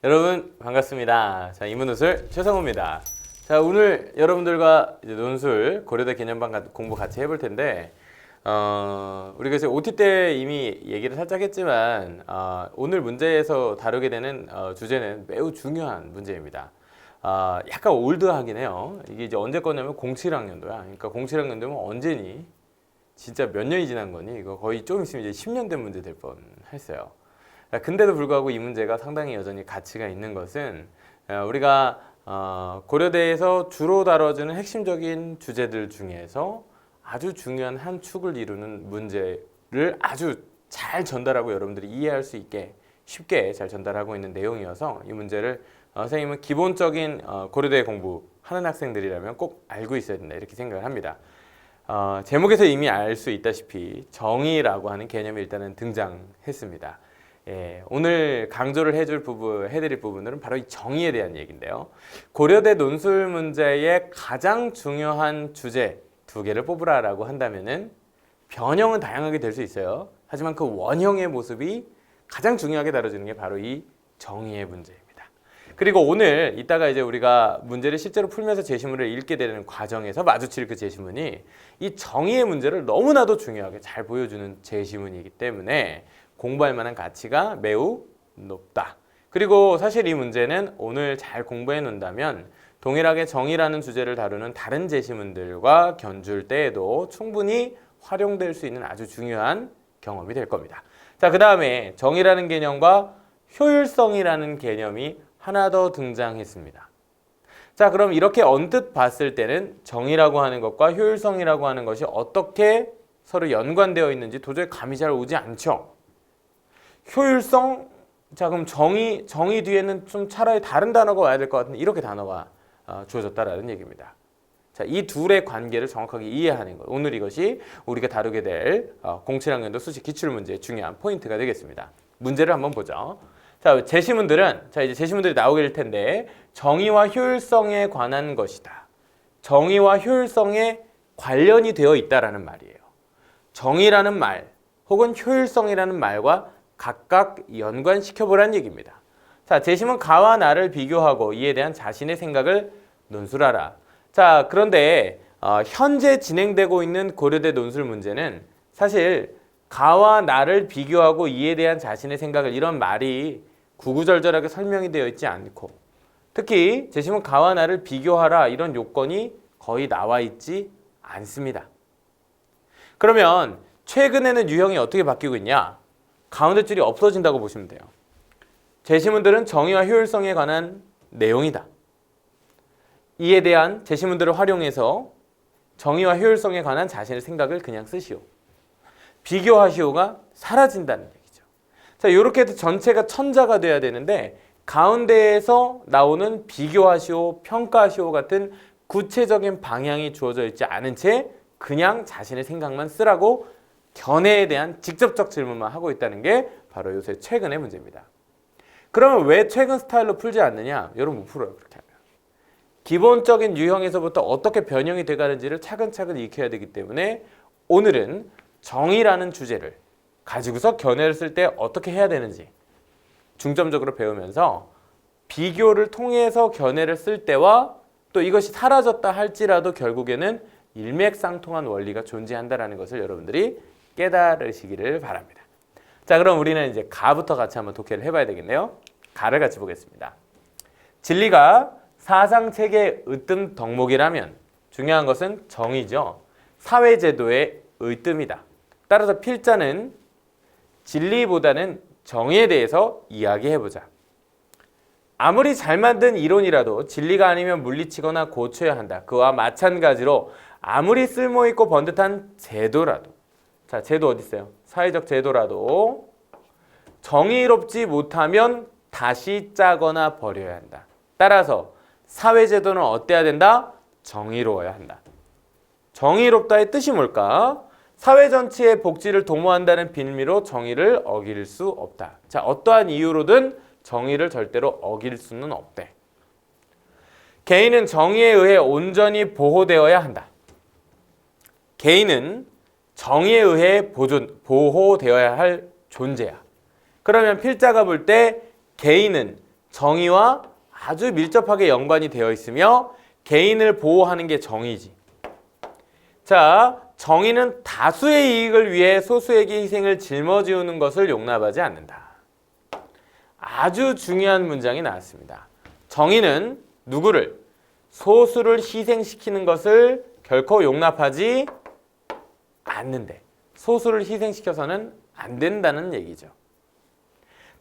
여러분 반갑습니다. 자, 이문노술 최성호입니다. 자, 오늘 여러분들과 이제 논술 고려대 개념반 공부 같이 해볼 텐데 우리가 이제 OT 때 이미 얘기를 살짝 했지만 오늘 문제에서 다루게 되는 주제는 매우 중요한 문제입니다. 약간 올드하긴 해요. 이게 이제 언제 거냐면 07학년도야. 그러니까 07학년도면 언제니? 진짜 몇 년이 지난 거니? 이거 거의 좀 있으면 이제 10년 된 문제 될 뻔했어요. 근데도 불구하고 이 문제가 상당히 여전히 가치가 있는 것은 우리가 고려대에서 주로 다뤄주는 핵심적인 주제들 중에서 아주 중요한 한 축을 이루는 문제를 아주 잘 전달하고 여러분들이 이해할 수 있게 쉽게 잘 전달하고 있는 내용이어서 이 문제를 선생님은 기본적인 고려대 공부하는 학생들이라면 꼭 알고 있어야 된다 이렇게 생각을 합니다. 제목에서 이미 알 수 있다시피 정의라고 하는 개념이 일단은 등장했습니다. 오늘 강조를 해드릴 부분들은 바로 이 정의에 대한 얘기인데요. 고려대 논술 문제의 가장 중요한 주제 두 개를 뽑으라라고 한다면은 변형은 다양하게 될 수 있어요. 하지만 그 원형의 모습이 가장 중요하게 다뤄지는 게 바로 이 정의의 문제입니다. 그리고 오늘 이따가 이제 우리가 문제를 실제로 풀면서 제시문을 읽게 되는 과정에서 마주칠 그 제시문이 이 정의의 문제를 너무나도 중요하게 잘 보여주는 제시문이기 때문에 공부할 만한 가치가 매우 높다. 그리고 사실 이 문제는 오늘 잘 공부해 놓는다면 동일하게 정의라는 주제를 다루는 다른 제시문들과 견줄 때에도 충분히 활용될 수 있는 아주 중요한 경험이 될 겁니다. 자, 그 다음에 정의라는 개념과 효율성이라는 개념이 하나 더 등장했습니다. 자, 그럼 이렇게 언뜻 봤을 때는 정의라고 하는 것과 효율성이라고 하는 것이 어떻게 서로 연관되어 있는지 도저히 감이 잘 오지 않죠. 효율성, 자 그럼 정의 뒤에는 좀 차라리 다른 단어가 와야 될 것 같은데 이렇게 단어가 주어졌다라는 얘기입니다. 자, 이 둘의 관계를 정확하게 이해하는 것. 오늘 이것이 우리가 다루게 될 07학년도 수시 기출문제의 중요한 포인트가 되겠습니다. 문제를 한번 보죠. 자, 제시문들은 이제 제시문들이 나오게 될 텐데 정의와 효율성에 관한 것이다. 정의와 효율성에 관련이 되어 있다라는 말이에요. 정의라는 말 혹은 효율성이라는 말과 각각 연관시켜보라는 얘기입니다. 자, 제시문 가와 나를 비교하고 이에 대한 자신의 생각을 논술하라. 자, 그런데 현재 진행되고 있는 고려대 논술 문제는 사실 가와 나를 비교하고 이에 대한 자신의 생각을 이런 말이 구구절절하게 설명이 되어 있지 않고 특히 제시문 가와 나를 비교하라 이런 요건이 거의 나와 있지 않습니다. 그러면 최근에는 유형이 어떻게 바뀌고 있냐? 가운데 줄이 없어진다고 보시면 돼요. 제시문들은 정의와 효율성에 관한 내용이다. 이에 대한 제시문들을 활용해서 정의와 효율성에 관한 자신의 생각을 그냥 쓰시오. 비교하시오가 사라진다는 얘기죠. 자, 이렇게 해서 전체가 천자가 돼야 되는데 가운데에서 나오는 비교하시오, 평가하시오 같은 구체적인 방향이 주어져 있지 않은 채 그냥 자신의 생각만 쓰라고 견해에 대한 직접적 질문만 하고 있다는 게 바로 요새 최근의 문제입니다. 그러면 왜 최근 스타일로 풀지 않느냐? 여러분 못 풀어요. 그렇게 하면. 기본적인 유형에서부터 어떻게 변형이 돼가는지를 차근차근 익혀야 되기 때문에 오늘은 정의라는 주제를 가지고서 견해를 쓸 때 어떻게 해야 되는지 중점적으로 배우면서 비교를 통해서 견해를 쓸 때와 또 이것이 사라졌다 할지라도 결국에는 일맥상통한 원리가 존재한다는 것을 여러분들이 깨달으시기를 바랍니다. 자, 그럼 우리는 이제 가부터 같이 한번 독해를 해봐야 되겠네요. 가를 같이 보겠습니다. 진리가 사상체계의 으뜸 덕목이라면 중요한 것은 정의죠. 사회제도의 으뜸이다. 따라서 필자는 진리보다는 정의에 대해서 이야기해보자. 아무리 잘 만든 이론이라도 진리가 아니면 물리치거나 고쳐야 한다. 그와 마찬가지로 아무리 쓸모있고 번듯한 제도라도 자, 제도 어디 있어요? 사회적 제도라도 정의롭지 못하면 다시 짜거나 버려야 한다. 따라서 사회제도는 어때야 된다? 정의로워야 한다. 정의롭다의 뜻이 뭘까? 사회 전체의 복지를 도모한다는 빌미로 정의를 어길 수 없다. 자, 어떠한 이유로든 정의를 절대로 어길 수는 없대. 개인은 정의에 의해 온전히 보호되어야 한다. 개인은 정의에 의해 보호되어야 할 존재야. 그러면 필자가 볼 때 개인은 정의와 아주 밀접하게 연관이 되어 있으며 개인을 보호하는 게 정의지. 자, 정의는 다수의 이익을 위해 소수에게 희생을 짊어지우는 것을 용납하지 않는다. 아주 중요한 문장이 나왔습니다. 정의는 누구를? 소수를 희생시키는 것을 결코 용납하지 않는데, 소수를 희생시켜서는 안 된다는 얘기죠.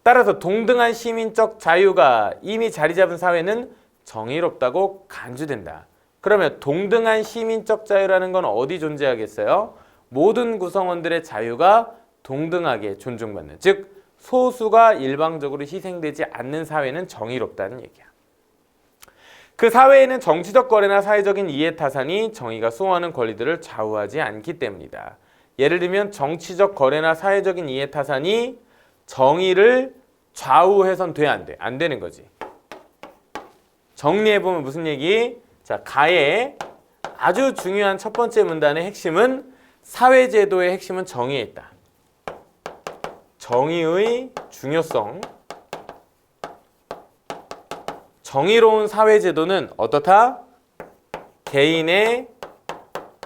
따라서 동등한 시민적 자유가 이미 자리 잡은 사회는 정의롭다고 간주된다. 그러면 동등한 시민적 자유라는 건 어디 존재하겠어요? 모든 구성원들의 자유가 동등하게 존중받는, 즉 소수가 일방적으로 희생되지 않는 사회는 정의롭다는 얘기야. 그 사회에는 정치적 거래나 사회적인 이해타산이 정의가 수호하는 권리들을 좌우하지 않기 때문이다. 예를 들면 정치적 거래나 사회적인 이해타산이 정의를 좌우해선 돼, 안 돼? 안 되는 거지. 정리해보면 무슨 얘기? 자, 가의 아주 중요한 첫 번째 문단의 핵심은, 사회제도의 핵심은 정의에 있다. 정의의 중요성. 정의로운 사회제도는 어떻다? 개인의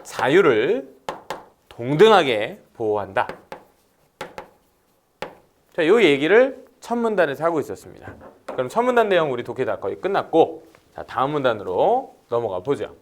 자유를 동등하게 보호한다. 자, 이 얘기를 첫 문단에서 하고 있었습니다. 그럼 첫 문단 내용 우리 독해 다 거의 끝났고, 자, 다음 문단으로 넘어가 보죠.